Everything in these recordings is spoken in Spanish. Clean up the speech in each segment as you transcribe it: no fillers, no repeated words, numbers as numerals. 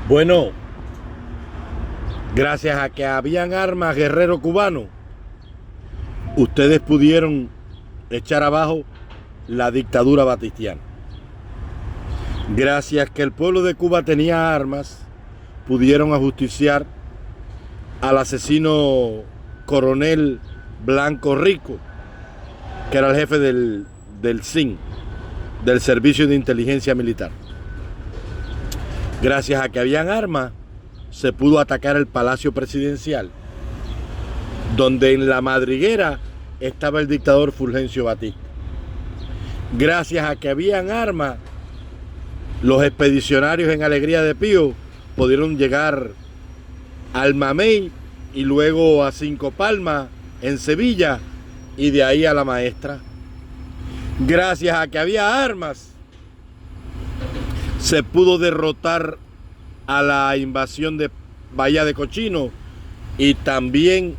Bueno, gracias a que habían armas, guerreros cubanos, ustedes pudieron echar abajo la dictadura batistiana. Gracias que el pueblo de Cuba tenía armas, pudieron ajusticiar al asesino coronel Blanco Rico, que era el jefe del SIN, del Servicio de Inteligencia Militar. Gracias a que habían armas, se pudo atacar el Palacio Presidencial, donde en la madriguera estaba el dictador Fulgencio Batista. Gracias a que habían armas, los expedicionarios en Alegría de Pío pudieron llegar al Mamey y luego a Cinco Palmas en Sevilla y de ahí a La Maestra. Gracias a que había armas, se pudo derrotar a la invasión de Bahía de Cochino y también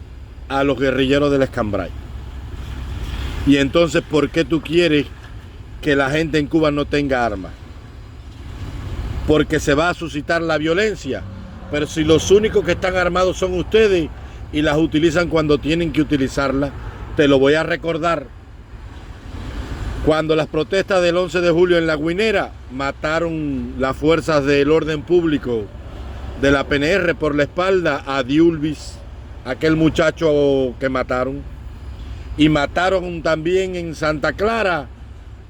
a los guerrilleros del Escambray. Y entonces, ¿por qué tú quieres que la gente en Cuba no tenga armas? Porque se va a suscitar la violencia. Pero si los únicos que están armados son ustedes y las utilizan cuando tienen que utilizarlas, te lo voy a recordar. Cuando las protestas del 11 de julio en La Guinera mataron las fuerzas del orden público de la PNR por la espalda a Diulvis, aquel muchacho que mataron, y mataron también en Santa Clara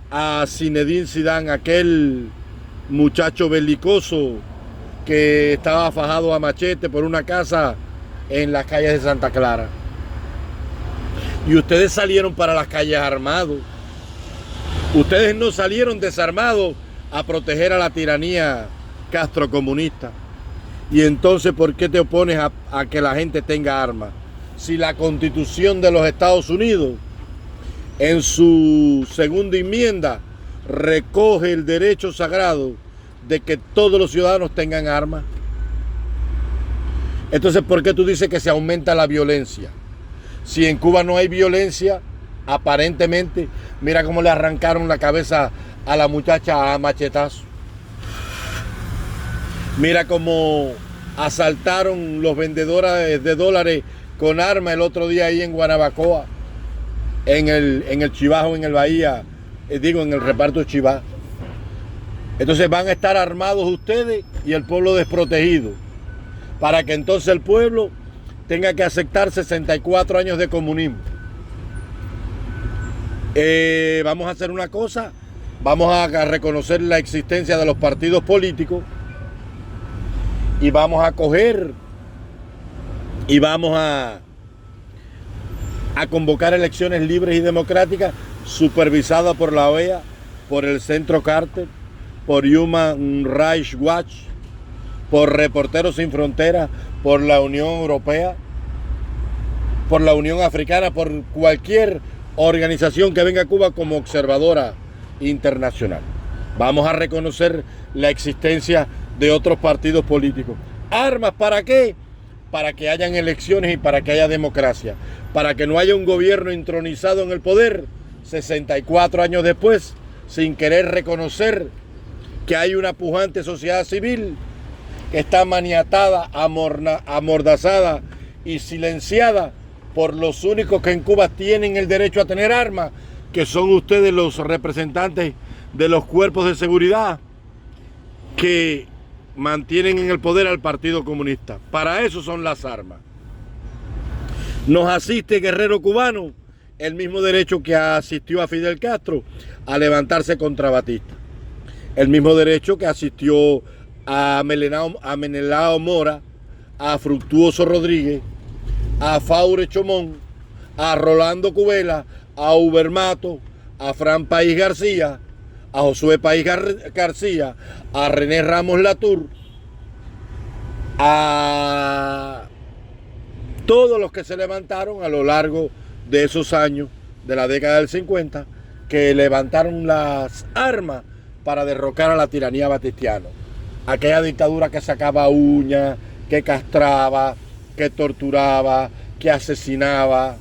a Zinedine Zidane, aquel muchacho belicoso que estaba fajado a machete por una casa en las calles de Santa Clara. Y ustedes salieron para las calles armados. Ustedes no salieron desarmados a proteger a la tiranía castrocomunista. Y entonces, ¿por qué te opones a que la gente tenga armas? Si la Constitución de los Estados Unidos, en su segunda enmienda, recoge el derecho sagrado de que todos los ciudadanos tengan armas. Entonces, ¿por qué tú dices que se aumenta la violencia? Si en Cuba no hay violencia, aparentemente, mira cómo le arrancaron la cabeza a la muchacha a machetazo. Mira cómo asaltaron los vendedores de dólares con armas el otro día ahí en Guanabacoa, en el Chivajo, en el Bahía, en el reparto Chivá. Entonces van a estar armados ustedes y el pueblo desprotegido, para que entonces el pueblo tenga que aceptar 64 años de comunismo. Vamos a hacer una cosa, vamos a reconocer la existencia de los partidos políticos y vamos a coger y vamos a convocar elecciones libres y democráticas supervisadas por la OEA, por el Centro Carter, por Human Rights Watch, por Reporteros Sin Fronteras, por la Unión Europea, por la Unión Africana, por cualquier organización que venga a Cuba como observadora internacional. Vamos a reconocer la existencia de otros partidos políticos. ¿Armas para qué? Para que hayan elecciones y para que haya democracia. Para que no haya un gobierno intronizado en el poder 64 años después, sin querer reconocer que hay una pujante sociedad civil que está maniatada, amordazada y silenciada por los únicos que en Cuba tienen el derecho a tener armas, que son ustedes los representantes de los cuerpos de seguridad que mantienen en el poder al Partido Comunista. Para eso son las armas. Nos asiste, guerrero cubano, el mismo derecho que asistió a Fidel Castro a levantarse contra Batista. El mismo derecho que asistió a Menelao Mora, a Fructuoso Rodríguez, a Faure Chomón, a Rolando Cubela, a Ubermato, a Fran País García, a Josué País García, a René Ramos Latour, a todos los que se levantaron a lo largo de esos años de la década del 50, que levantaron las armas para derrocar a la tiranía batistiana. Aquella dictadura que sacaba uñas, que castraba, que torturaba, que asesinaba,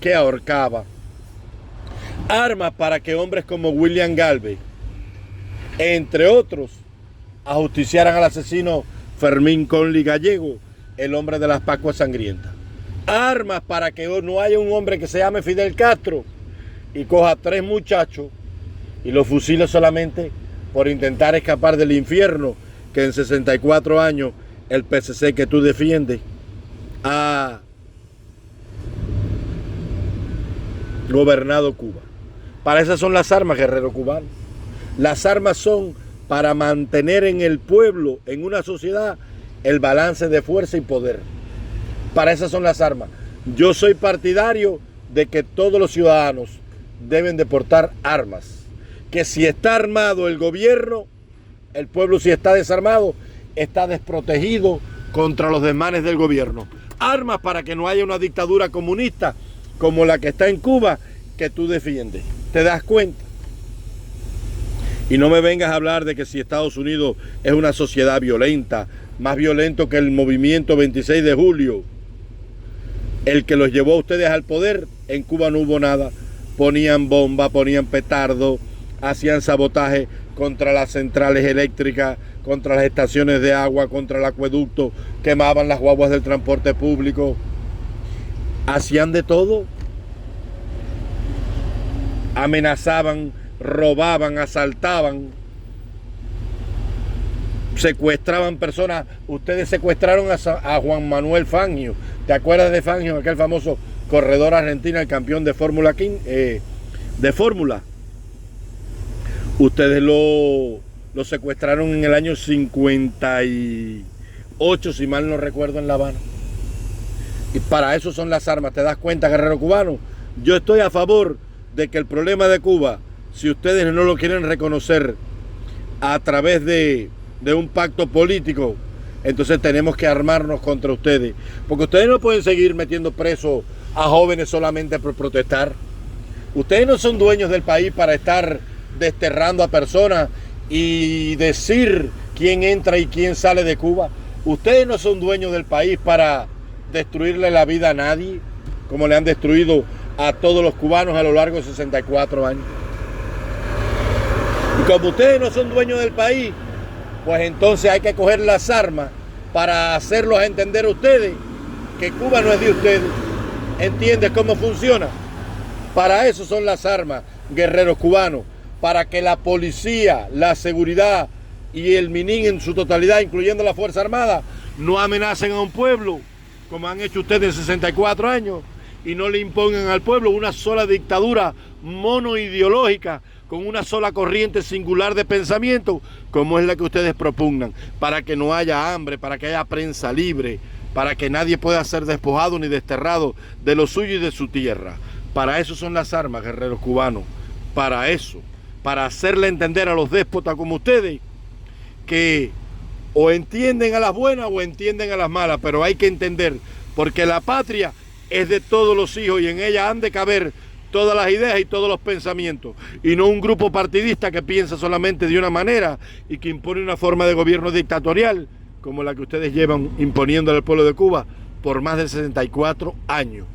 que ahorcaba. Armas para que hombres como William Galvey, entre otros, ajusticiaran al asesino Fermín Conli Gallego, el hombre de las Pascuas Sangrientas. Armas para que no haya un hombre que se llame Fidel Castro y coja 3 muchachos y los fusile solamente por intentar escapar del infierno que en 64 años el PSC que tú defiendes ha gobernado Cuba. Para esas son las armas, guerrero cubano. Las armas son para mantener en el pueblo, en una sociedad, el balance de fuerza y poder. Para esas son las armas. Yo soy partidario de que todos los ciudadanos deben de portar armas. Que si está armado el gobierno, el pueblo si está desarmado, está desprotegido contra los desmanes del gobierno. Armas para que no haya una dictadura comunista como la que está en Cuba, que tú defiendes. ¿Te das cuenta? Y no me vengas a hablar de que si Estados Unidos es una sociedad violenta, más violento que el movimiento 26 de julio, el que los llevó a ustedes al poder. En Cuba no hubo nada. Ponían bomba, ponían petardo, hacían sabotaje contra las centrales eléctricas, contra las estaciones de agua, contra el acueducto, quemaban las guaguas del transporte público. Hacían de todo. Amenazaban, robaban, asaltaban, secuestraban personas. Ustedes secuestraron a Juan Manuel Fangio. ¿Te acuerdas de Fangio, aquel famoso corredor argentino, el campeón de Fórmula de Fórmula? Ustedes lo secuestraron en el año 58, si mal no recuerdo, en La Habana. Y para eso son las armas. ¿Te das cuenta, guerrero cubano? Yo estoy a favor de que el problema de Cuba, si ustedes no lo quieren reconocer a través de un pacto político, entonces tenemos que armarnos contra ustedes. Porque ustedes no pueden seguir metiendo presos a jóvenes solamente por protestar. Ustedes no son dueños del país para estar desterrando a personas y decir quién entra y quién sale de Cuba. Ustedes no son dueños del país para destruirle la vida a nadie, como le han destruido a todos los cubanos a lo largo de 64 años. Y como ustedes no son dueños del país, pues entonces hay que coger las armas para hacerlos entender a ustedes que Cuba no es de ustedes. ¿Entiendes cómo funciona? Para eso son las armas, guerreros cubanos, para que la policía, la seguridad y el MININ en su totalidad, incluyendo la Fuerza Armada, no amenacen a un pueblo, como han hecho ustedes en 64 años, y no le impongan al pueblo una sola dictadura monoideológica, con una sola corriente singular de pensamiento, como es la que ustedes propugnan, para que no haya hambre, para que haya prensa libre, para que nadie pueda ser despojado ni desterrado de lo suyo y de su tierra. Para eso son las armas, guerreros cubanos, para eso, para hacerle entender a los déspotas como ustedes que o entienden a las buenas o entienden a las malas, pero hay que entender, porque la patria es de todos los hijos y en ella han de caber todas las ideas y todos los pensamientos, y no un grupo partidista que piensa solamente de una manera y que impone una forma de gobierno dictatorial como la que ustedes llevan imponiendo al pueblo de Cuba por más de 64 años.